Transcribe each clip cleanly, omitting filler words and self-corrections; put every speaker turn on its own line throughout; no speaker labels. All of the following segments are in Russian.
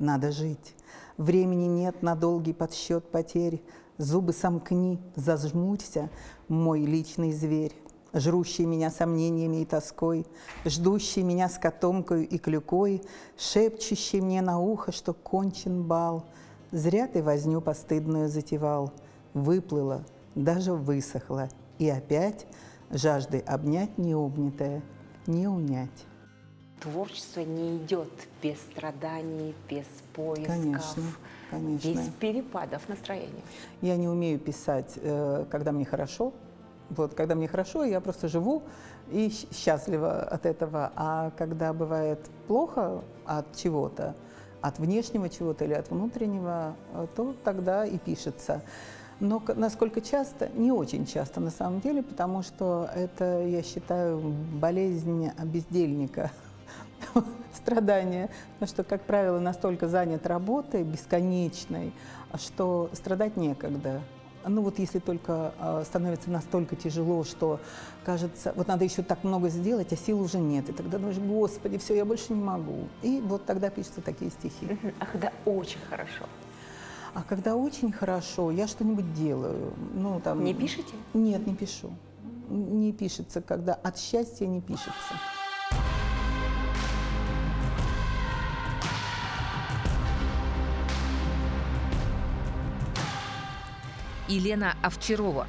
надо жить. Времени нет на долгий подсчет потерь. Зубы сомкни, зажмурься, мой личный зверь, жрущий меня сомнениями и тоской, ждущий меня с котомкою и клюкой, шепчущий мне на ухо, что кончен бал. Зря ты возню постыдную затевал. Выплыла, даже высохла, и опять жажды обнять необнятое не унять.
Творчество не идет без страданий, без поисков,
Конечно, конечно.
без перепадов настроения.
Я не умею писать, когда мне хорошо. Вот, когда мне хорошо, я просто живу и счастлива от этого. А когда бывает плохо от чего-то, от внешнего чего-то или от внутреннего, то тогда и пишется. Но насколько часто? Не очень часто на самом деле, потому что это, я считаю, болезнь бездельника. Страдания, потому что, как правило, настолько занят работой бесконечной, что страдать некогда. Ну вот если только становится настолько тяжело, что кажется, вот надо еще так много сделать, а сил уже нет. И тогда думаешь, Господи, все, я больше не могу. И вот тогда пишутся такие стихи.
А когда очень хорошо?
А когда очень хорошо, я что-нибудь делаю. Ну, там...
Не пишете?
Нет, не пишу. Не пишется, когда от счастья не пишется.
Елена Овчарова,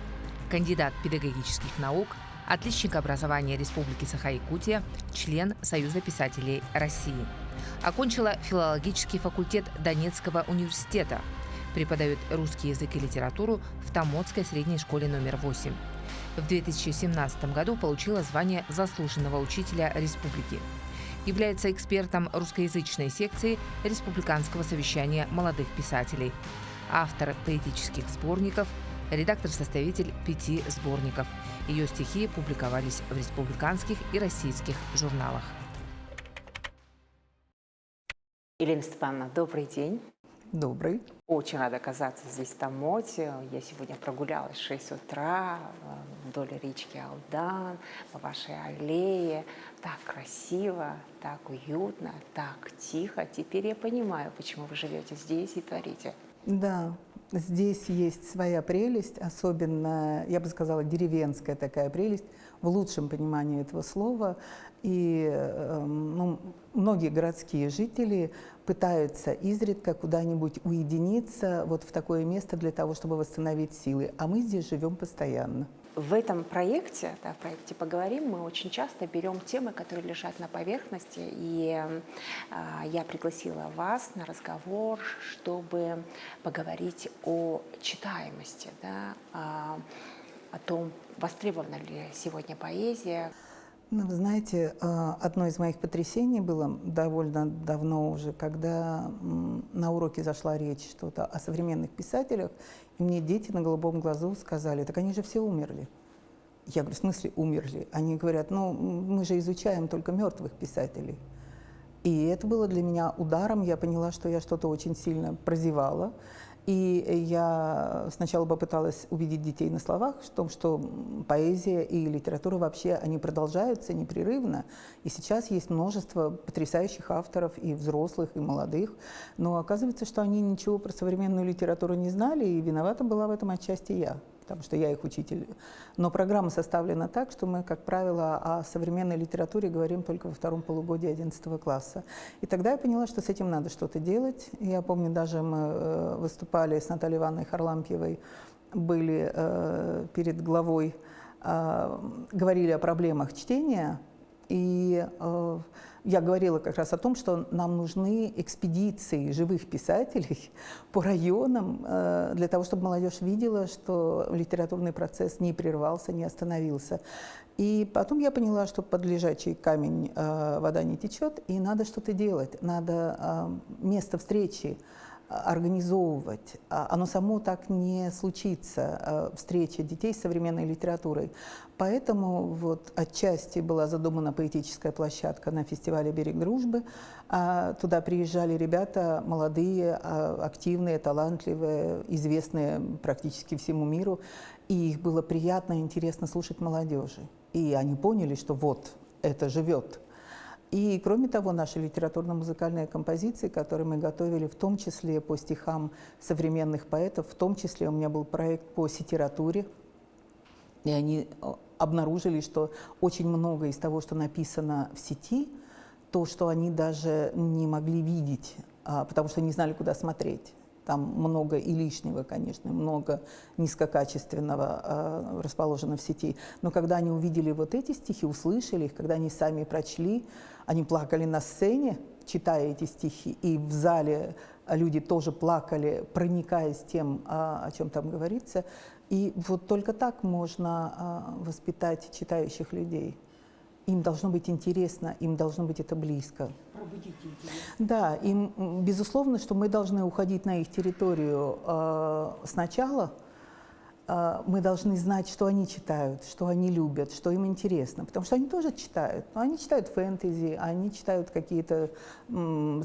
кандидат педагогических наук, отличник образования Республики Саха-Якутия, член Союза писателей России. Окончила филологический факультет Донецкого университета. Преподает русский язык и литературу в Томодской средней школе номер 8. В 2017 году получила звание заслуженного учителя республики. Является экспертом русскоязычной секции Республиканского совещания молодых писателей. Автор поэтических сборников, редактор-составитель 5 сборников. Ее стихи публиковались в республиканских и российских журналах.
Елена Степановна, добрый день.
Добрый.
Очень рада оказаться здесь, в Томоте. Я сегодня прогулялась в 6 утра вдоль речки Алдан, по вашей аллее. Так красиво, так уютно, так тихо. Теперь я понимаю, почему вы живете здесь и творите.
Да, здесь есть своя прелесть, особенно, я бы сказала, деревенская такая прелесть, в лучшем понимании этого слова. И многие городские жители пытаются изредка куда-нибудь уединиться вот в такое место для того, чтобы восстановить силы. А мы здесь живем постоянно.
В этом проекте, в проекте «Поговорим», мы очень часто берем темы, которые лежат на поверхности, и я пригласила вас на разговор, чтобы поговорить о читаемости, о том, востребована ли сегодня поэзия.
Ну, вы знаете, одно из моих потрясений было довольно давно уже, когда на уроке зашла речь что-то о современных писателях, и мне дети на голубом глазу сказали, так они же все умерли. Я говорю, в смысле умерли? Они говорят, ну, мы же изучаем только мертвых писателей. И это было для меня ударом, я поняла, что я что-то очень сильно прозевала. И я сначала попыталась убедить детей на словах в том, что поэзия и литература вообще, они продолжаются непрерывно. И сейчас есть множество потрясающих авторов, и взрослых, и молодых. Но оказывается, что они ничего про современную литературу не знали, и виновата была в этом отчасти я, потому что я их учитель. Но программа составлена так, что мы, как правило, о современной литературе говорим только во втором полугодии 11 класса. И тогда я поняла, что с этим надо что-то делать. Я помню, даже мы выступали с Натальей Ивановной Харлампьевой, были перед главой, говорили о проблемах чтения. И я говорила как раз о том, что нам нужны экспедиции живых писателей по районам для того, чтобы молодежь видела, что литературный процесс не прервался, не остановился. И потом я поняла, что под лежачий камень вода не течет, и надо что-то делать, надо место встречи организовывать. Оно само так не случится, встреча детей с современной литературой. Поэтому вот отчасти была задумана поэтическая площадка на фестивале «Берег дружбы». Туда приезжали ребята молодые, активные, талантливые, известные практически всему миру. И их было приятно и интересно слушать молодежи. И они поняли, что вот, это живет. И, кроме того, наши литературно-музыкальные композиции, которые мы готовили, в том числе по стихам современных поэтов, в том числе у меня был проект по сетературе, и они обнаружили, что очень много из того, что написано в сети, то, что они даже не могли видеть, потому что не знали, куда смотреть. Там много и лишнего, конечно, много низкокачественного расположено в сети. Но когда они увидели вот эти стихи, услышали их, когда они сами прочли, они плакали на сцене, читая эти стихи, и в зале люди тоже плакали, проникаясь тем, о чем там говорится. И вот только так можно воспитать читающих людей. Им должно быть интересно, им должно быть это близко.
Пробудить интерес.
Да, им, безусловно, что мы должны уходить на их территорию сначала. Мы должны знать, что они читают, что они любят, что им интересно. Потому что они тоже читают. Но они читают фэнтези, они читают какие-то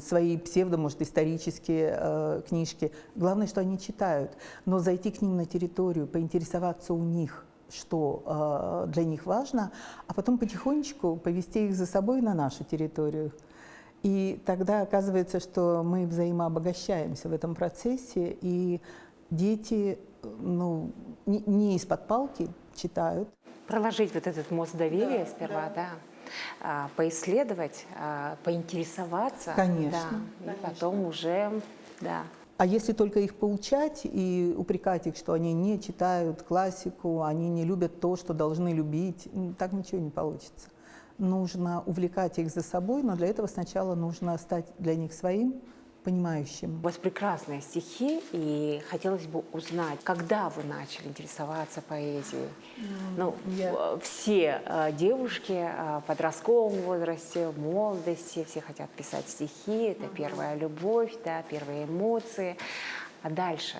свои псевдо, может, исторические книжки. Главное, что они читают. Но зайти к ним на территорию, поинтересоваться у них, что для них важно, а потом потихонечку повести их за собой на нашу территорию. И тогда оказывается, что мы взаимообогащаемся в этом процессе, и дети не из-под палки читают.
Проложить вот этот мост доверия сперва, да. Поисследовать, поинтересоваться.
Конечно.
Да, и потом уже, да.
А если только их поучать и упрекать их, что они не читают классику, они не любят то, что должны любить, так ничего не получится. Нужно увлекать их за собой, но для этого сначала нужно стать для них своим, понимающим.
У вас прекрасные стихи, и хотелось бы узнать, когда вы начали интересоваться поэзией? Все девушки в подростковом возрасте, в молодости, все хотят писать стихи, это первая любовь, да, первые эмоции. А дальше,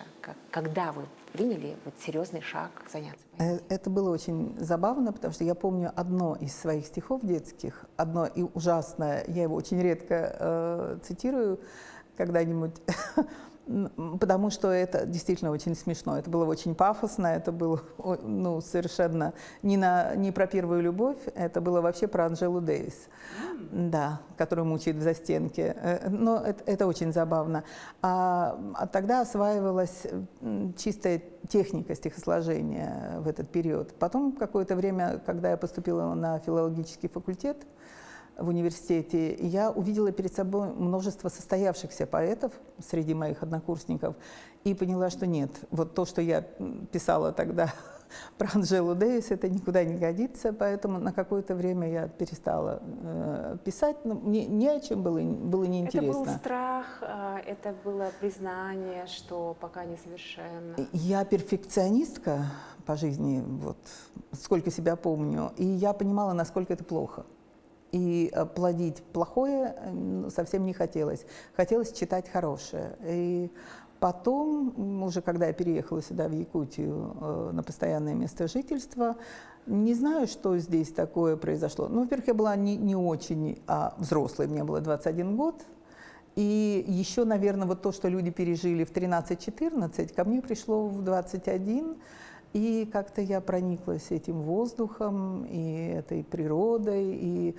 когда вы приняли серьезный шаг заняться поэзией?
Это было очень забавно, потому что я помню одно из своих стихов детских, одно и ужасное, я его очень редко цитирую когда-нибудь, потому что это действительно очень смешно. Это было очень пафосно, это было совершенно не про первую любовь, это было вообще про Анжелу Дэвис, да, которую мучает в застенке. Но это очень забавно. А тогда осваивалась чистая техника стихосложения в этот период. Потом какое-то время, когда я поступила на филологический факультет, в университете, я увидела перед собой множество состоявшихся поэтов среди моих однокурсников и поняла, что нет, вот то, что я писала тогда про Анжелу Дэвис, это никуда не годится, поэтому на какое-то время я перестала писать, но мне ни о чем было неинтересно.
Это был страх, это было признание, что пока несовершенно.
Я перфекционистка по жизни, вот сколько себя помню, и я понимала, насколько это плохо. И плодить плохое совсем не хотелось. Хотелось читать хорошее. И потом, уже когда я переехала сюда, в Якутию, на постоянное место жительства, не знаю, что здесь такое произошло. Ну, во-первых, я была не очень взрослой, мне было 21 год. И еще, наверное, вот то, что люди пережили в 13-14, ко мне пришло в 21. И как-то я прониклась этим воздухом и этой природой. И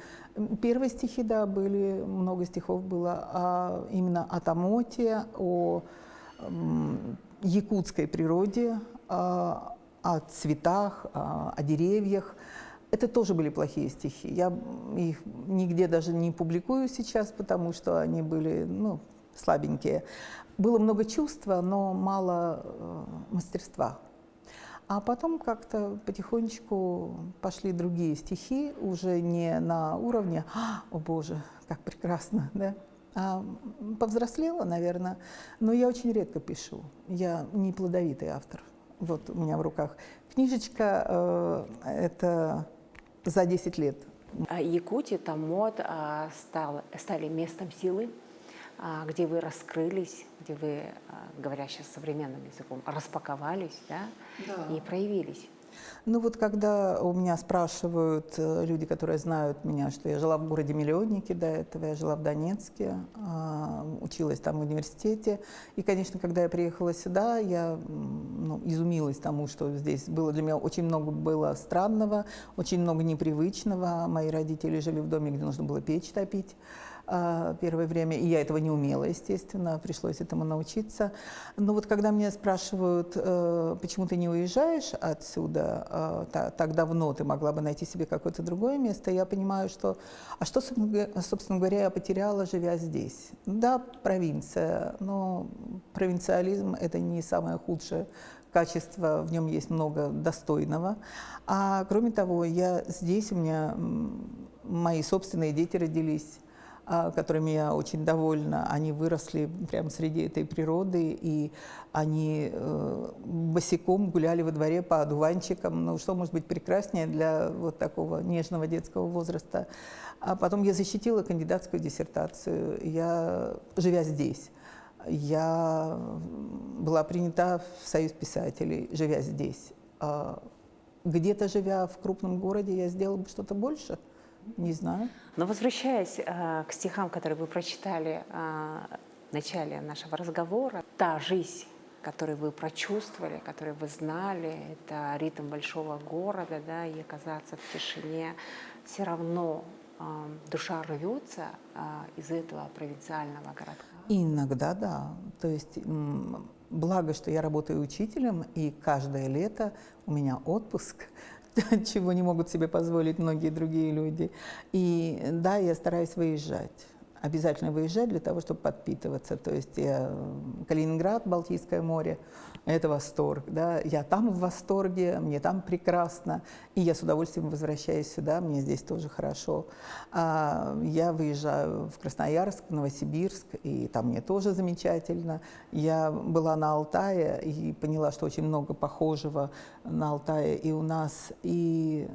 первые стихи, да, были, много стихов было именно о Тамоте, о якутской природе, о цветах, о деревьях. Это тоже были плохие стихи. Я их нигде даже не публикую сейчас, потому что они были, слабенькие. Было много чувства, но мало мастерства. А потом как-то потихонечку пошли другие стихи, уже не на уровне «О боже, как прекрасно», да? А повзрослела, наверное, но я очень редко пишу. Я не плодовитый автор. Вот у меня в руках книжечка, это за 10 лет.
Якутия, Томот стали местом силы, где вы раскрылись, где вы, говоря сейчас современным языком, распаковались, да, и проявились.
Ну вот когда у меня спрашивают люди, которые знают меня, что я жила в городе-миллионнике до этого, я жила в Донецке, училась там в университете. И, конечно, когда я приехала сюда, я изумилась тому, что здесь было для меня очень много было странного, очень много непривычного. Мои родители жили в доме, где нужно было печь топить первое время, и я этого не умела, естественно, пришлось этому научиться. Но вот когда меня спрашивают, почему ты не уезжаешь отсюда так давно, ты могла бы найти себе какое-то другое место, я понимаю, что, что, собственно говоря, я потеряла, живя здесь. Да, провинция, но провинциализм – это не самое худшее качество, в нем есть много достойного. А кроме того, я здесь, у меня мои собственные дети родились, которыми я очень довольна. Они выросли прямо среди этой природы, и они босиком гуляли во дворе по одуванчикам. Ну, что может быть прекраснее для вот такого нежного детского возраста? А потом я защитила кандидатскую диссертацию, живя здесь. Я была принята в Союз писателей, живя здесь. Где-то, живя в крупном городе, я сделала бы что-то больше. Не знаю.
Но возвращаясь к стихам, которые вы прочитали в начале нашего разговора, та жизнь, которую вы прочувствовали, которую вы знали, это ритм большого города, да, и оказаться в тишине, все равно душа рвется из этого провинциального городка.
Иногда да. То есть благо, что я работаю учителем, и каждое лето у меня отпуск, чего не могут себе позволить многие другие люди. И да, я стараюсь выезжать. Обязательно выезжать для того, чтобы подпитываться. То есть Калининград, Балтийское море – это восторг. Да? Я там в восторге, мне там прекрасно. И я с удовольствием возвращаюсь сюда, мне здесь тоже хорошо. Я выезжаю в Красноярск, в Новосибирск, и там мне тоже замечательно. Я была на Алтае и поняла, что очень много похожего на Алтае и у нас. И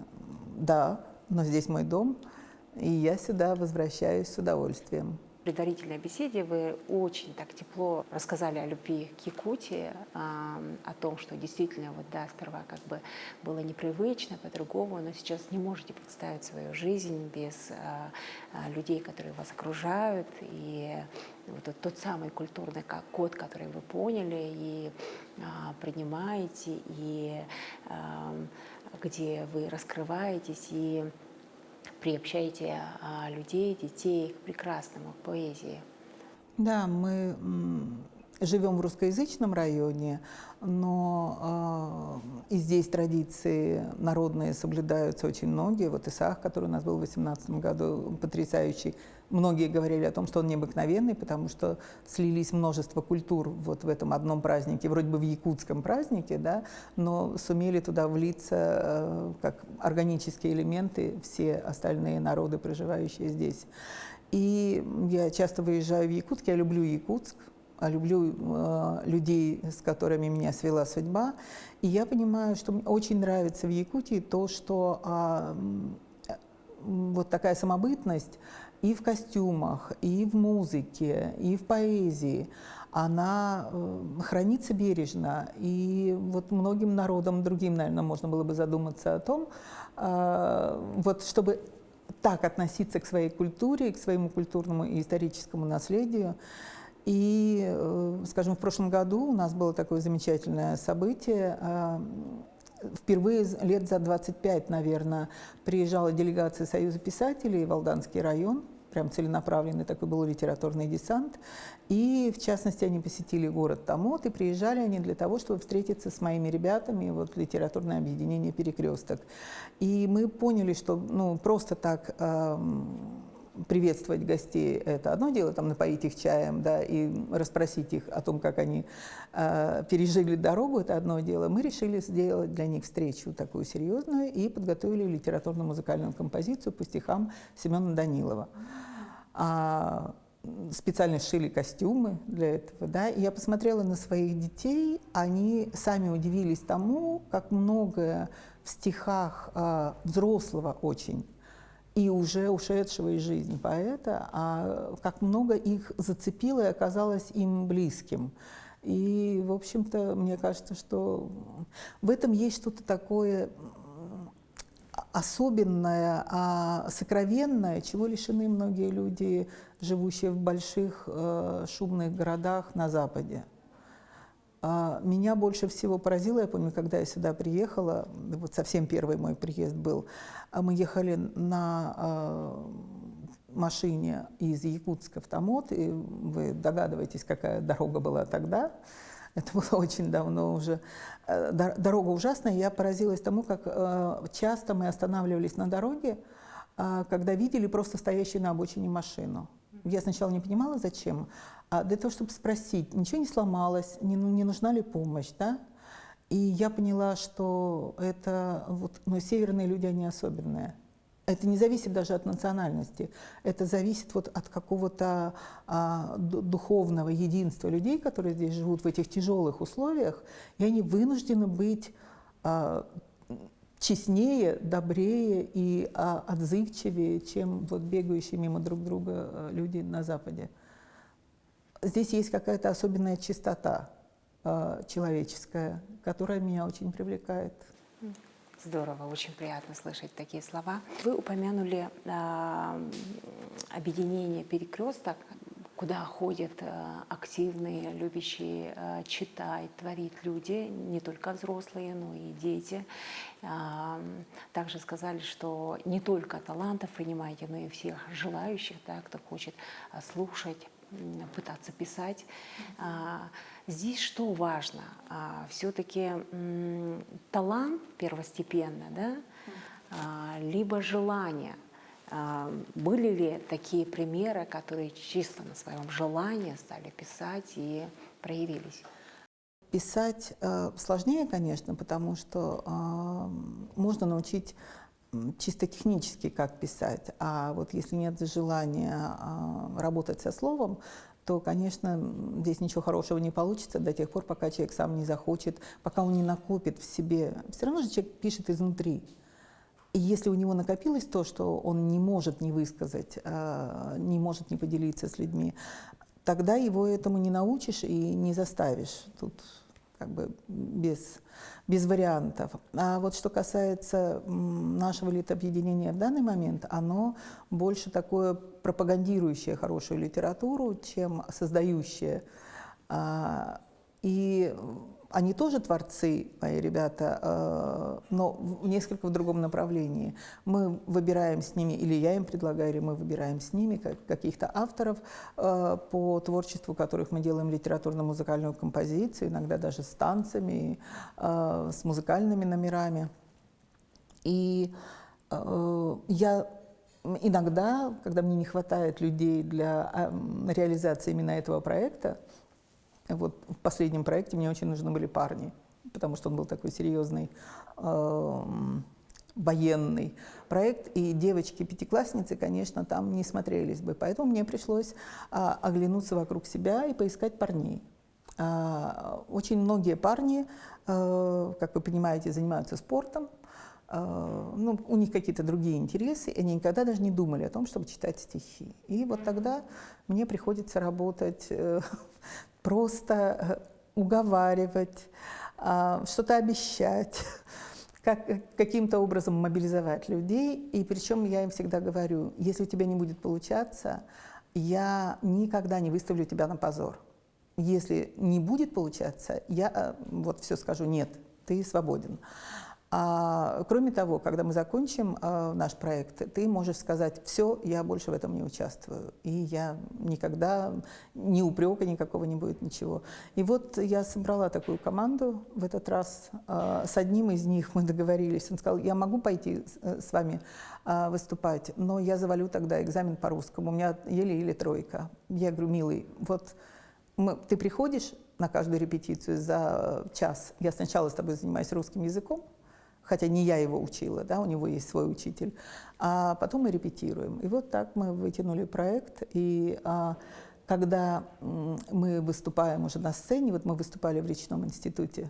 да, но здесь мой дом. И я сюда возвращаюсь с удовольствием.
В предварительной беседе вы очень так тепло рассказали о любви к Якутии, о том, что действительно вот да, сперва как бы было непривычно, по-другому, но сейчас не можете представить свою жизнь без людей, которые вас окружают, и вот тот самый культурный код, который вы поняли и принимаете, и где вы раскрываетесь и приобщаете людей, детей к прекрасному, к поэзии.
Да, мы живем в русскоязычном районе, но и здесь традиции народные соблюдаются очень многие. Вот Исаак, который у нас был в 2018 году, потрясающий. Многие говорили о том, что он необыкновенный, потому что слились множество культур вот в этом одном празднике, вроде бы в якутском празднике, да, но сумели туда влиться как органические элементы все остальные народы, проживающие здесь. И я часто выезжаю в Якутск, я люблю Якутск, люблю людей, с которыми меня свела судьба. И я понимаю, что мне очень нравится в Якутии то, что вот такая самобытность и в костюмах, и в музыке, и в поэзии, она хранится бережно. И вот многим народам другим, наверное, можно было бы задуматься о том, вот чтобы так относиться к своей культуре, к своему культурному и историческому наследию. И, скажем, в прошлом году у нас было такое замечательное событие. Впервые лет за 25, наверное, приезжала делегация Союза писателей в Алданский район. Прям целенаправленный такой был литературный десант. И, в частности, они посетили город Томот, и приезжали они для того, чтобы встретиться с моими ребятами, вот литературное объединение «Перекресток». И мы поняли, что просто так приветствовать гостей – это одно дело, там, напоить их чаем, да, и расспросить их о том, как они пережили дорогу – это одно дело. Мы решили сделать для них встречу такую серьезную и подготовили литературно-музыкальную композицию по стихам Семена Данилова. Специально сшили костюмы для этого, да, и я посмотрела на своих детей, они сами удивились тому, как многое в стихах взрослого очень и уже ушедшего из жизни поэта, как много их зацепило и оказалось им близким. И, в общем-то, мне кажется, что в этом есть что-то такое особенное, сокровенное, чего лишены многие люди, живущие в больших шумных городах на Западе. Меня больше всего поразило, я помню, когда я сюда приехала, вот совсем первый мой приезд был, мы ехали на машине из Якутска в Томот, и вы догадываетесь, какая дорога была тогда. Это было очень давно уже. Дорога ужасная. Я поразилась тому, как часто мы останавливались на дороге, когда видели просто стоящую на обочине машину. Я сначала не понимала, зачем. Для того, чтобы спросить, ничего не сломалось, не нужна ли помощь, да? И я поняла, что это северные люди, они особенные. Это не зависит даже от национальности, это зависит от какого-то духовного единства людей, которые здесь живут в этих тяжелых условиях, и они вынуждены быть честнее, добрее и отзывчивее, чем бегающие мимо друг друга люди на Западе. Здесь есть какая-то особенная чистота человеческая, которая меня очень привлекает.
Здорово, очень приятно слышать такие слова. Вы упомянули объединение «Перекресток», куда ходят активные, любящие читать, творить люди, не только взрослые, но и дети. Также сказали, что не только талантов принимаете, но и всех желающих, да, кто хочет слушать, пытаться писать. Здесь что важно? Все-таки талант первостепенно, да? Либо желание. Были ли такие примеры, которые чисто на своем желании стали писать и проявились?
Писать сложнее, конечно, потому что можно научить чисто технически, как писать. А вот если нет желания работать со словом, то, конечно, здесь ничего хорошего не получится до тех пор, пока человек сам не захочет, пока он не накопит в себе. Все равно же человек пишет изнутри. И если у него накопилось то, что он не может не высказать, не может не поделиться с людьми, тогда его этому не научишь и не заставишь. Тут как бы без вариантов. А вот что касается нашего литобъединения в данный момент, оно больше такое пропагандирующее хорошую литературу, чем создающее. И они тоже творцы, мои ребята, но несколько в другом направлении. Мы выбираем с ними, или я им предлагаю, или мы выбираем с ними каких-то авторов по творчеству, которых мы делаем литературно-музыкальную композицию, иногда даже с танцами, с музыкальными номерами. И я иногда, когда мне не хватает людей для реализации именно этого проекта, вот в последнем проекте мне очень нужны были парни, потому что он был такой серьезный, военный проект, и девочки-пятиклассницы, конечно, там не смотрелись бы. Поэтому мне пришлось оглянуться вокруг себя и поискать парней. Очень многие парни, как вы понимаете, занимаются спортом, у них какие-то другие интересы, и они никогда даже не думали о том, чтобы читать стихи. И вот тогда мне приходится работать, просто уговаривать, что-то обещать, каким-то образом мобилизовать людей. И причем я им всегда говорю, если у тебя не будет получаться, я никогда не выставлю тебя на позор. Если не будет получаться, я все скажу, нет, ты свободен. Кроме того, когда мы закончим наш проект, ты можешь сказать, все, я больше в этом не участвую. И я никогда, ни упрека никакого не будет, ничего. И вот я собрала такую команду в этот раз. С одним из них мы договорились. Он сказал, я могу пойти с вами выступать, но я завалю тогда экзамен по русскому. У меня еле-еле тройка. Я говорю, милый, вот ты приходишь на каждую репетицию за час. Я сначала с тобой занимаюсь русским языком, хотя не я его учила, да, у него есть свой учитель, а потом мы репетируем. И вот так мы вытянули проект, и когда мы выступаем уже на сцене, вот мы выступали в Речном институте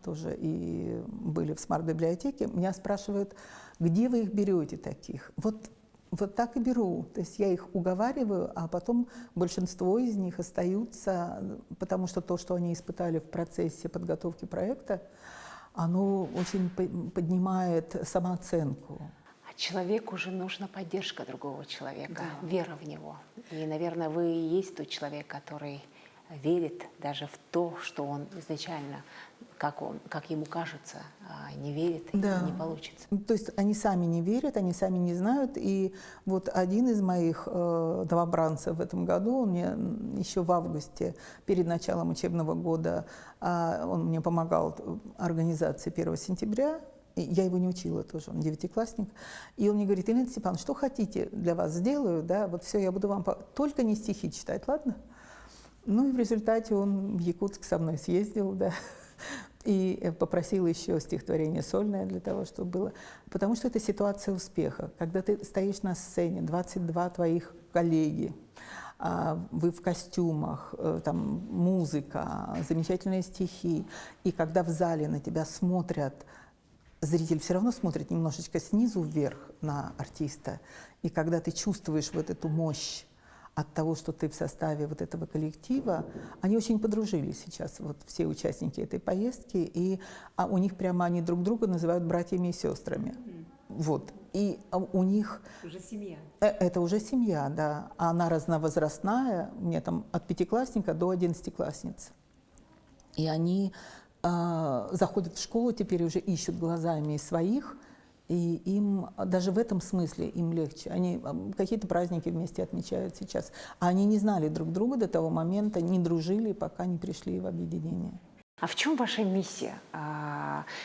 тоже и были в смарт-библиотеке, меня спрашивают, где вы их берете таких? Вот Вот так и беру. То есть я их уговариваю, а потом большинство из них остаются, потому что то, что они испытали в процессе подготовки проекта, оно очень поднимает самооценку.
А человеку уже нужна поддержка другого человека, вера в него. И, наверное, вы и есть тот человек, который верит даже в то, что он изначально, как ему кажется, не верит и не получится.
То есть они сами не верят, они сами не знают. И вот один из моих новобранцев в этом году, он мне еще в августе, перед началом учебного года, он мне помогал в организации 1 сентября. Я его не учила тоже, он 9-классник. И он мне говорит: Елена Степановна, что хотите, для вас сделаю, да, вот все, я буду вам... Только не стихи читать, ладно? Ну и в результате он в Якутск со мной съездил, да, и попросил еще стихотворение сольное для того, чтобы было. Потому что это ситуация успеха. Когда ты стоишь на сцене, 22 твоих коллеги, вы в костюмах, там музыка, замечательные стихи, и когда в зале на тебя смотрят, зритель все равно смотрит немножечко снизу вверх на артиста, и когда ты чувствуешь вот эту мощь от того, что ты в составе вот этого коллектива, они очень подружились сейчас, вот все участники этой поездки, и у них прямо они друг друга называют братьями и сестрами. Вот. И у них...
Уже семья.
Это уже семья, да. Она разновозрастная, у меня там от 5-классника до 11-классницы. И они заходят в школу, теперь уже ищут глазами своих, и им даже в этом смысле им легче. Они какие-то праздники вместе отмечают сейчас. А они не знали друг друга до того момента, не дружили, пока не пришли в объединение.
А в чем ваша миссия?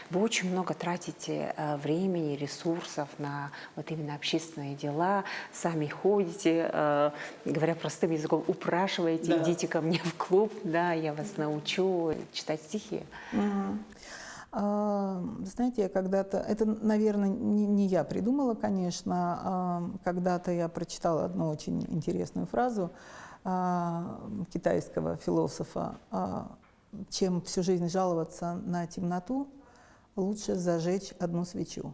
Вы очень много тратите времени, ресурсов на вот именно общественные дела, сами ходите, говоря простым языком, упрашиваете, идите ко мне в клуб, да, я вас научу читать стихи.
Знаете, я когда-то, это, наверное, не я придумала, конечно, когда-то я прочитала одну очень интересную фразу китайского философа: чем всю жизнь жаловаться на темноту, лучше зажечь одну свечу.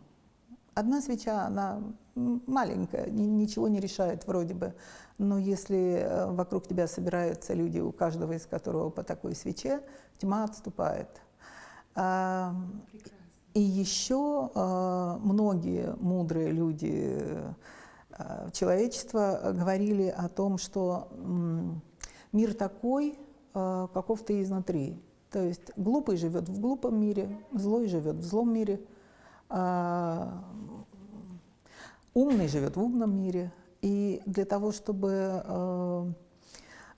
Одна свеча, она маленькая, ничего не решает вроде бы, но если вокруг тебя собираются люди, у каждого из которого по такой свече, тьма отступает. И еще многие мудрые люди человечества говорили о том, что мир такой, каков ты изнутри. То есть глупый живет в глупом мире, злой живет в злом мире, умный живет в умном мире. И для того, чтобы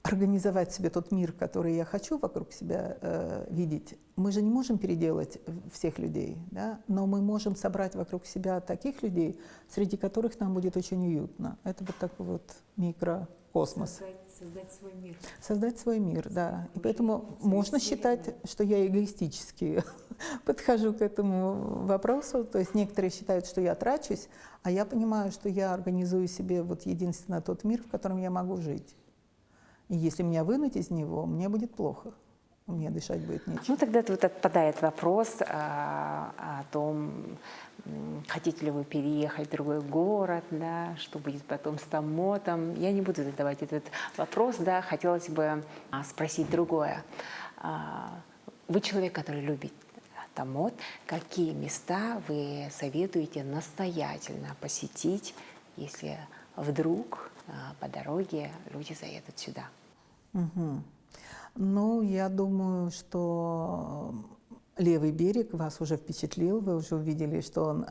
организовать себе тот мир, который я хочу вокруг себя видеть, мы же не можем переделать всех людей, да? Но мы можем собрать вокруг себя таких людей, среди которых нам будет очень уютно. Это вот такой вот микрокосмос.
Создать свой мир.
Создать свой мир, да. И поэтому можно считать, что я эгоистически подхожу к этому вопросу. То есть некоторые считают, что я трачусь, а я понимаю, что я организую себе вот единственно тот мир, в котором я могу жить. И если меня вынуть из него, мне будет плохо. Мне дышать будет нечем.
Ну, тогда тут отпадает вопрос о том, хотите ли вы переехать в другой город, да, что будет потом с Томотом. Я не буду задавать этот вопрос, да, хотелось бы спросить другое. Вы человек, который любит Томот. Какие места вы советуете настоятельно посетить, если вдруг по дороге люди заедут сюда?
Ну, я думаю, что левый берег вас уже впечатлил, вы уже увидели, что он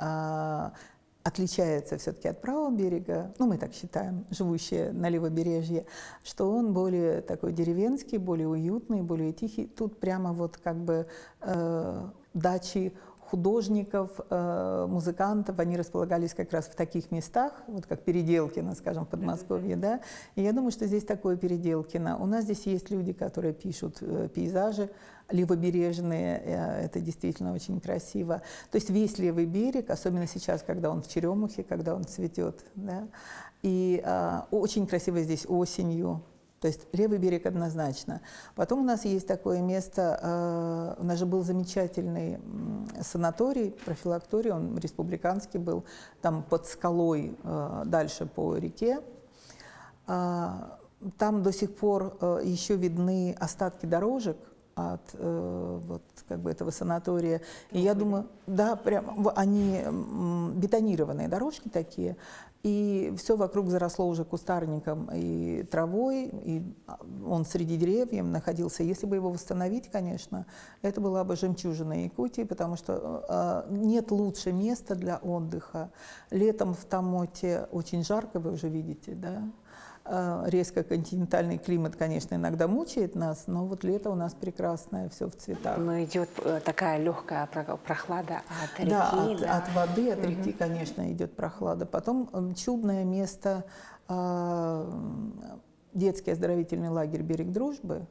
отличается все-таки от правого берега, ну, мы так считаем, живущие на левобережье, что он более такой деревенский, более уютный, более тихий. Тут прямо вот как бы дачи художников, музыкантов, они располагались как раз в таких местах, вот как Переделкино, скажем, в Подмосковье, да. И я думаю, что здесь такое Переделкино. У нас здесь есть люди, которые пишут пейзажи левобережные, это действительно очень красиво. То есть весь левый берег, особенно сейчас, когда он в черемухе, когда он цветет, да. И очень красиво здесь осенью. То есть левый берег однозначно. Потом у нас есть такое место, у нас же был замечательный санаторий, профилакторий, он республиканский был, там под скалой, дальше по реке. Там до сих пор еще видны остатки дорожек от вот, как бы этого санатория. И я думаю, да, прям они бетонированные дорожки такие, и все вокруг заросло уже кустарником и травой, и он среди деревьев находился. Если бы его восстановить, конечно, это была бы жемчужина Якутии, потому что нет лучше места для отдыха. Летом в Тамоте очень жарко, вы уже видите, да? Резко континентальный климат, конечно, иногда мучает нас, но вот лето у нас прекрасное, все в цветах.
Но идет такая легкая прохлада от реки.
Да, от воды, от реки, конечно, идет прохлада. Потом чудное место, детский оздоровительный лагерь «Берег Дружбы».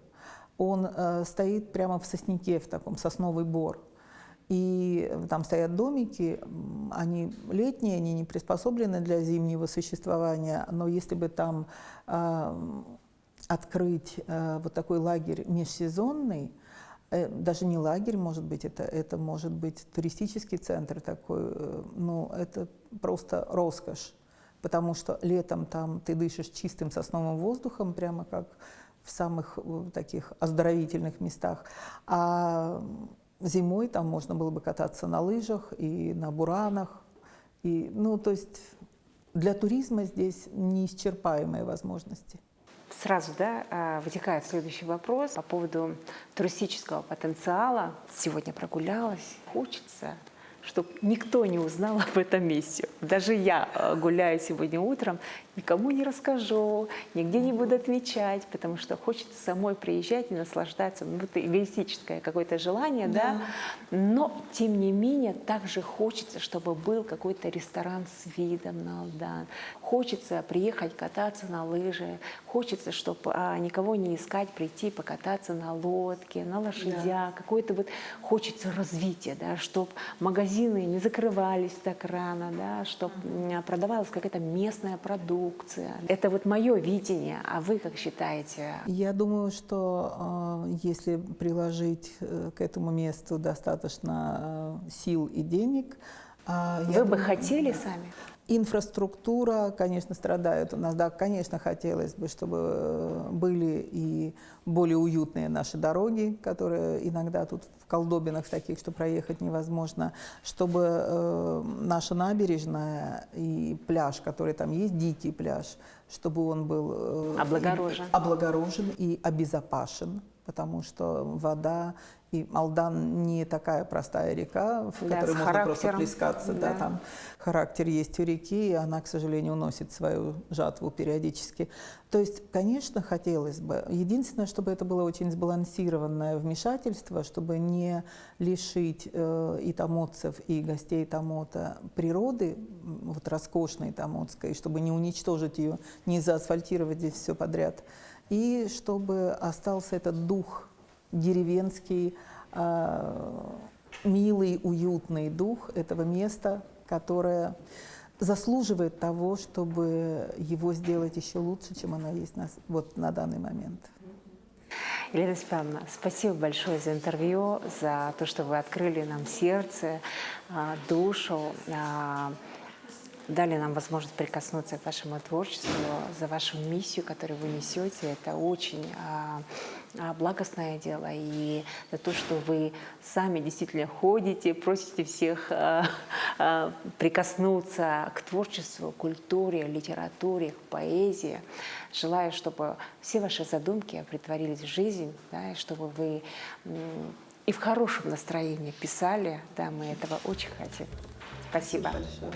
Он стоит прямо в сосняке, в таком сосновый бор. И там стоят домики, они летние, они не приспособлены для зимнего существования, но если бы там открыть вот такой лагерь межсезонный, даже не лагерь, может быть, это может быть туристический центр такой, ну, это просто роскошь, потому что летом там ты дышишь чистым сосновым воздухом, прямо как в самых таких оздоровительных местах, а зимой там можно было бы кататься на лыжах и на буранах. И, ну, то есть для туризма здесь неисчерпаемые возможности.
Сразу, да, вытекает следующий вопрос по поводу туристического потенциала. Сегодня прогулялась, хочется, чтобы никто не узнал об этом месте. Даже я гуляю сегодня утром, никому не расскажу, нигде не буду отмечать, потому что хочется самой приезжать и наслаждаться. Ну, это эгоистическое какое-то желание, да. Но, тем не менее, также хочется, чтобы был какой-то ресторан с видом на Алдан. Хочется приехать кататься на лыжи, хочется, чтобы никого не искать, прийти покататься на лодке, на лошадях. Да. Какое-то вот хочется развития, да, чтобы магазины не закрывались так рано, да, чтобы продавалась какая-то местная продукция. Это вот мое видение, а вы как считаете?
Я думаю, что если приложить к этому месту достаточно сил и денег...
Вы бы хотели сами?
Инфраструктура, конечно, страдает у нас. Да, конечно, хотелось бы, чтобы были и более уютные наши дороги, которые иногда тут в колдобинах таких, что проехать невозможно, чтобы наша набережная и пляж, который там есть, дикий пляж, чтобы он был облагорожен и обезопасен, потому что вода и Алдан не такая простая река, в которой можно просто плескаться. Да. Да, там характер есть у реки, и она, к сожалению, уносит свою жатву периодически. То есть, конечно, хотелось бы. Единственное, чтобы это было очень сбалансированное вмешательство, чтобы не лишить и тамотцев, и гостей Тамота природы, вот роскошной тамотской, чтобы не уничтожить ее, не заасфальтировать здесь все подряд, и чтобы остался этот дух деревенский, милый, уютный дух этого места, которое заслуживает того, чтобы его сделать еще лучше, чем оно есть вот на данный момент.
Елена Степановна, спасибо большое за интервью, за то, что вы открыли нам сердце, душу, дали нам возможность прикоснуться к вашему творчеству, за вашу миссию, которую вы несете. Это очень благостное дело. И за то, что вы сами действительно ходите, просите всех прикоснуться к творчеству, культуре, литературе, к поэзии. Желаю, чтобы все ваши задумки претворились в жизнь, да, и чтобы вы и в хорошем настроении писали. Да, мы этого очень хотим. Спасибо.
Спасибо большое.